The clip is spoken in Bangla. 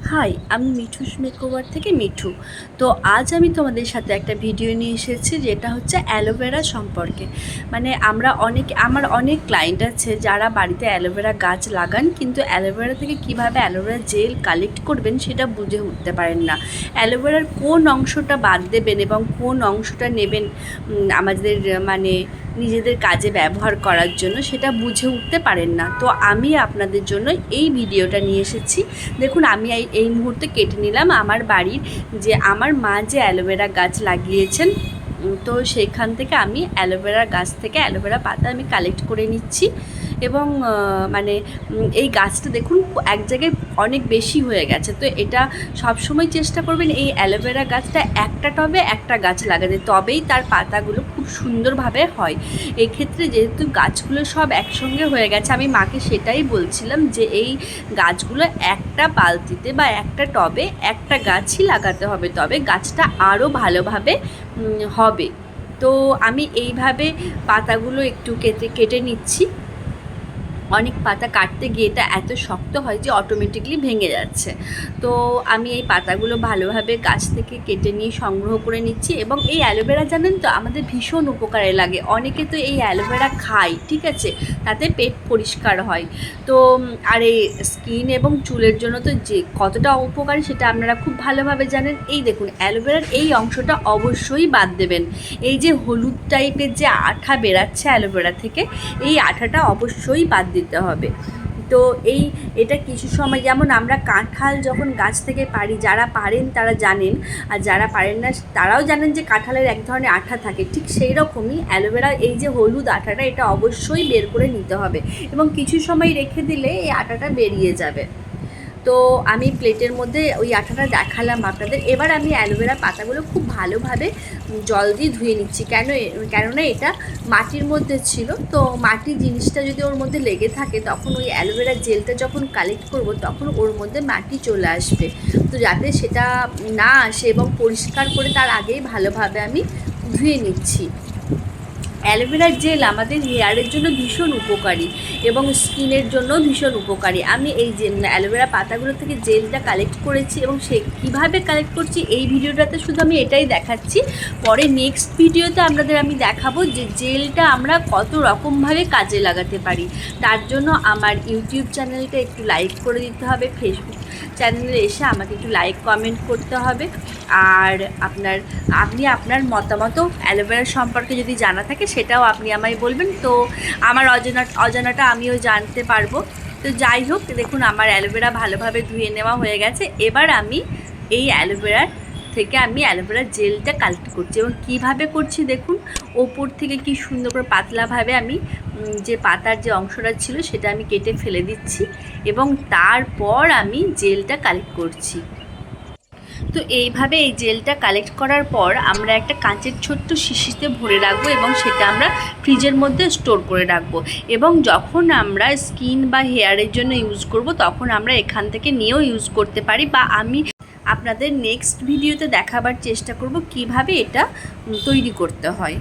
হাই, আমি মিঠুস মেকওভার থেকে মিঠু। তো আজ আমি তোমাদের সাথে একটা ভিডিও নিয়ে এসেছি, যেটা হচ্ছে অ্যালোভেরা সম্পর্কে। মানে আমার অনেক ক্লায়েন্ট আছে যারা বাড়িতে অ্যালোভেরা গাছ লাগান, কিন্তু অ্যালোভেরা থেকে কিভাবে অ্যালোভেরা জেল কালেক্ট করবেন সেটা বুঝে উঠতে পারেন না। অ্যালোভেরার কোন অংশটা বাদ দেবেন এবং কোন অংশটা নেবেন আমাদের মানে নিজেদের কাজে ব্যবহার করার জন্য, সেটা বুঝে উঠতে পারেন না। তো আমি আপনাদের জন্য এই ভিডিওটা নিয়ে এসেছি। দেখুন, আমি এই মুহূর্তে কেটে নিলাম আমার বাড়ির আমার মা যে অ্যালোভেরা গাছ লাগিয়েছেন, তো সেইখান থেকে আমি অ্যালোভেরা গাছ থেকে অ্যালোভেরা পাতা আমি কালেক্ট করে নিচ্ছি। এবং মানে এই গাছটা দেখুন এক জায়গায় অনেক বেশি হয়ে গেছে। তো এটা সবসময় চেষ্টা করবেন এই অ্যালোভেরা গাছটা একটা টবে একটা গাছ লাগাতে, তবেই তার পাতাগুলো খুব সুন্দরভাবে হয়। এক্ষেত্রে যেহেতু গাছগুলো সব একসঙ্গে হয়ে গেছে, আমি মাকে সেটাই বলছিলাম যে এই গাছগুলো একটা বালতিতে বা একটা টবে একটা গাছই লাগাতে হবে, তবে গাছটা আরও ভালোভাবে হবে। তো আমি এইভাবে পাতাগুলো একটু কেটে নিচ্ছি। অনেক পাতা কাটতে গিয়ে এটা এত শক্ত হয় যে অটোমেটিকলি ভেঙে যাচ্ছে। তো আমি এই পাতাগুলো ভালোভাবে গাছ থেকে কেটে নিয়ে সংগ্রহ করে নিচ্ছি। এবং এই অ্যালোভেরা জানেন তো আমাদের ভীষণ উপকারে লাগে। অনেকে তো এই অ্যালোভেরা খায়, ঠিক আছে, তাতে পেট পরিষ্কার হয়। তো আর এই স্কিন এবং চুলের জন্য তো যে কতটা উপকারী সেটা আপনারা খুব ভালোভাবে জানেন। এই দেখুন, অ্যালোভেরার এই অংশটা অবশ্যই বাদ দেবেন। এই যে হলুদ টাইপের যে আঠা বেরাচ্ছে অ্যালোভেরা থেকে, এই আঠাটা অবশ্যই বাদ দিতে হবে। তো এটা কিছু সময়, যেমন আমরা কাঁঠাল যখন গাছ থেকে পারি, যারা পারেন তারা জানেন, আর যারা পারেন না তারাও জানেন যে কাঁঠালের এক ধরনের আঠা থাকে, ঠিক সেই রকমই অ্যালোভেরা এই যে হলুদ আঠাটা, এটা অবশ্যই বের করে নিতে হবে এবং কিছু সময় রেখে দিলে এই আঠাটা বেরিয়ে যাবে। তো আমি প্লেটের মধ্যে ওই আঠাটা দেখালাম আপনাদের। এবার আমি অ্যালোভেরা পাতাগুলো খুব ভালোভাবে জল দিয়ে ধুয়ে নিচ্ছি। কেননা এটা মাটির মধ্যে ছিল, তো মাটি জিনিসটা যদি ওর মধ্যে লেগে থাকে, তখন ওই অ্যালোভেরা জেলটা যখন কালেক্ট করব তখন ওর মধ্যে মাটি চলে আসবে। তো যাতে সেটা না আসে, এবং পরিষ্কার করে তার আগেই ভালোভাবে আমি ধুয়ে নিচ্ছি। অ্যালোভেরা জেল আমাদের হেয়ারের জন্য ভীষণ উপকারী এবং স্কিনের জন্য ভীষণ উপকারী। আমি এই যে অ্যালোভেরা পাতাগুলো থেকে জেলটা কালেক্ট করেছি এবং সে কীভাবে কালেক্ট করছি এই ভিডিওটাতে শুধু আমি এটাই দেখাচ্ছি। পরে নেক্সট ভিডিওতে আপনাদের আমি দেখাবো যে জেলটা আমরা কত রকমভাবে কাজে লাগাতে পারি। তার জন্য আমার ইউটিউব চ্যানেলটা একটু লাইক করে দিতে হবে, ফেসবুক চ্যানেলে এসে আমাকে একটু লাইক কমেন্ট করতে হবে। আর আপনি আপনার মতামত অ্যালোভেরা সম্পর্কে যদি জানা থাকে সেটাও আপনি আমায় বলবেন, তো আমার অজানাটা আমিও জানতে পারবো। তো যাই হোক, দেখুন আমার অ্যালোভেরা ভালোভাবে ধুয়ে নেওয়া হয়ে গেছে। এবার আমি এই অ্যালোভেরার থেকে আমি অ্যালোভেরা জেলটা কালেক্ট করছি এবং কীভাবে করছি দেখুন। ওপর থেকে কি সুন্দর করে পাতলাভাবে আমি যে পাতার যে অংশটা ছিল সেটা আমি কেটে ফেলে দিচ্ছি এবং তারপর আমি জেলটা কালেক্ট করছি। তো এইভাবে এই জেলটা কালেক্ট করার পর আমরা একটা কাঁচের ছোট্ট শিশিতে ভরে রাখবো এবং সেটা আমরা ফ্রিজের মধ্যে স্টোর করে রাখবো। এবং যখন আমরা স্কিন বা হেয়ারের জন্য ইউজ করব, তখন আমরা এখান থেকে নিয়েও ইউজ করতে পারি, বা আমি আপনাদের নেক্সট ভিডিওতে দেখাবার চেষ্টা করব কিভাবে এটা তৈরি করতে হয়।